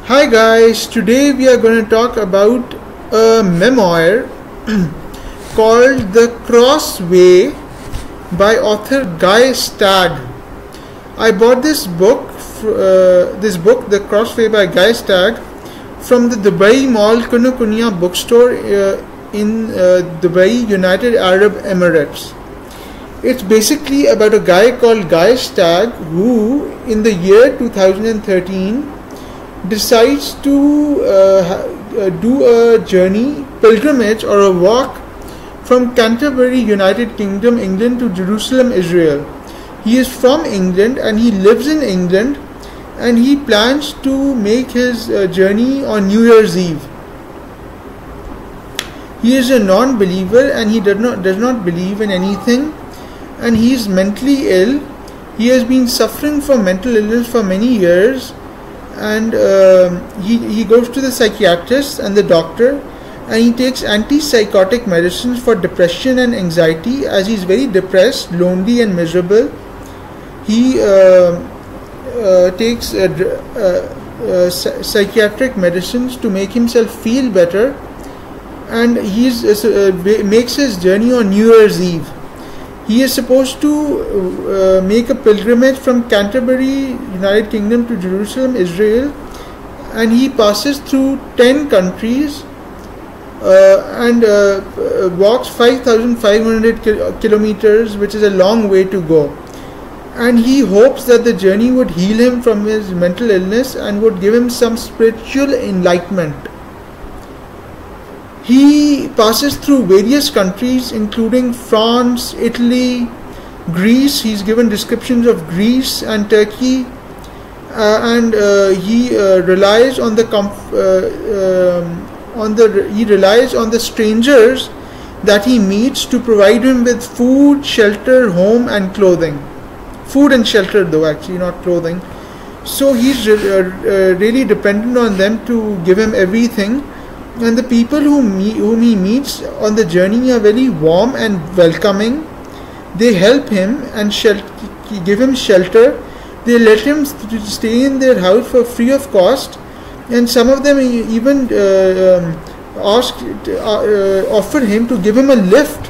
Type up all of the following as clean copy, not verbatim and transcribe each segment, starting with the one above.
Hi guys, today we are going to talk about a memoir called The Crossway by author Guy Stagg. I bought this book, The Crossway by Guy Stagg, from the Dubai Mall Kunukunya bookstore in Dubai, United Arab Emirates. It's basically about a guy called Guy Stagg who, in the year 2013, decides to do a journey, pilgrimage or a walk from Canterbury, United Kingdom, England to Jerusalem, Israel. He is from England and he lives in England, and he plans to make his journey on New Year's Eve. He is a non-believer and he does not believe in anything, and he is mentally ill. He has been suffering from mental illness for many years, and he goes to the psychiatrist and the doctor, and he takes antipsychotic medicines for depression and anxiety, as he's very depressed, lonely and miserable. He takes psychiatric medicines to make himself feel better, and he makes his journey on New Year's Eve. He is supposed to make a pilgrimage from Canterbury, United Kingdom to Jerusalem, Israel, and he passes through 10 countries and walks 5,500 kilometers, which is a long way to go. And he hopes that the journey would heal him from his mental illness and would give him some spiritual enlightenment. He passes through various countries including France, Italy, Greece. He's given descriptions of Greece and Turkey, and he relies on the strangers that he meets to provide him with food, shelter, home and clothing. Food and shelter though, actually, not clothing. So he's really dependent on them to give him everything. And the people whom he meets on the journey are very warm and welcoming. They help him and give him shelter. They let him stay in their house for free of cost, and some of them even offer him to give him a lift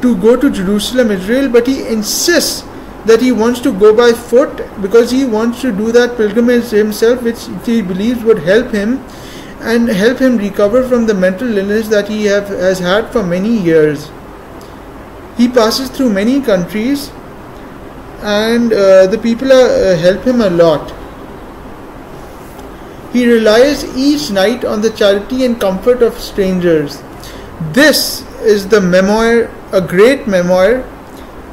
to go to Jerusalem, Israel, but he insists that he wants to go by foot because he wants to do that pilgrimage himself, which he believes would help him and help him recover from the mental illness that he has had for many years. He passes through many countries, and the people help him a lot. He relies each night on the charity and comfort of strangers. This is the memoir, a great memoir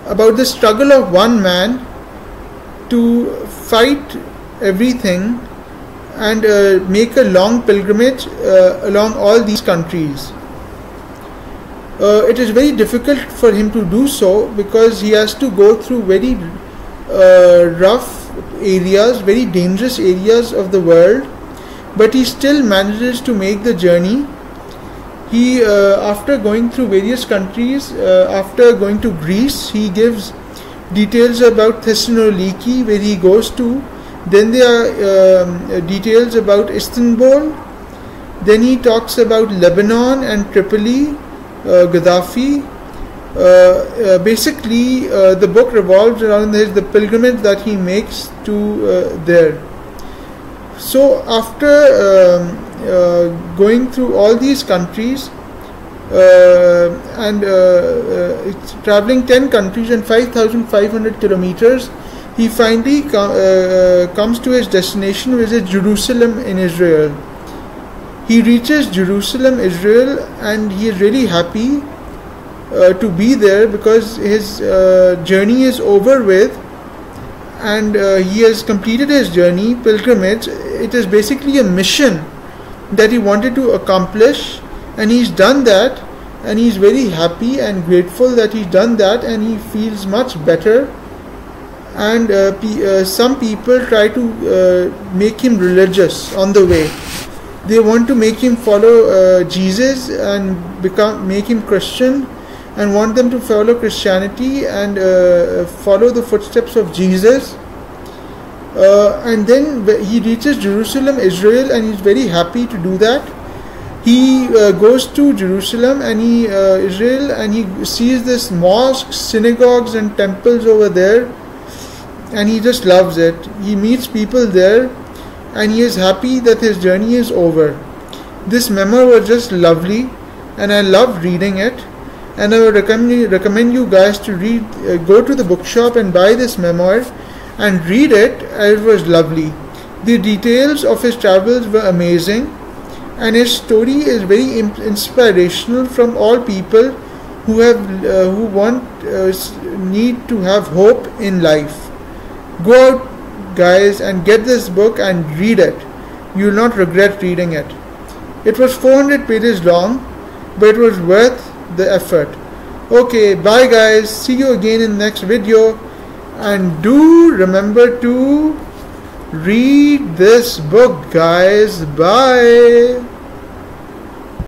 about the struggle of one man to fight everything and make a long pilgrimage along all these countries. It is very difficult for him to do so because he has to go through very rough areas, very dangerous areas of the world, but he still manages to make the journey. He, after going through various countries, after going to Greece, he gives details about Thessaloniki, where he goes to. Then there are details about Istanbul. Then he talks about Lebanon and Tripoli, Gaddafi. Basically, the book revolves around the pilgrimage that he makes to there. So after going through all these countries and traveling 10 countries and 5,500 kilometers, he finally comes to his destination, which is Jerusalem in Israel. He reaches Jerusalem, Israel, and he is really happy to be there because his journey is over with, and he has completed his journey, pilgrimage. It is basically a mission that he wanted to accomplish, and he's done that, and he's very happy and grateful that he's done that, and he feels much better. And some people try to make him religious on the way. They want to make him follow Jesus and make him Christian, and want them to follow Christianity and follow the footsteps of Jesus. and then he reaches Jerusalem, Israel, and he's very happy to do that. He goes to Jerusalem and Israel, and he sees this mosques, synagogues and temples over there, and he just loves it. He meets people there, and he is happy that his journey is over. This memoir was just lovely, and I loved reading it, and I would recommend you guys to go to the bookshop and buy this memoir and read it. It was lovely. The details of his travels were amazing, and his story is very inspirational from all people who need to have hope in life. Go out, guys, and get this book and read it. You will not regret reading it. It was 400 pages long, but it was worth the effort. Okay, bye guys. See you again in the next video. And do remember to read this book, guys. Bye.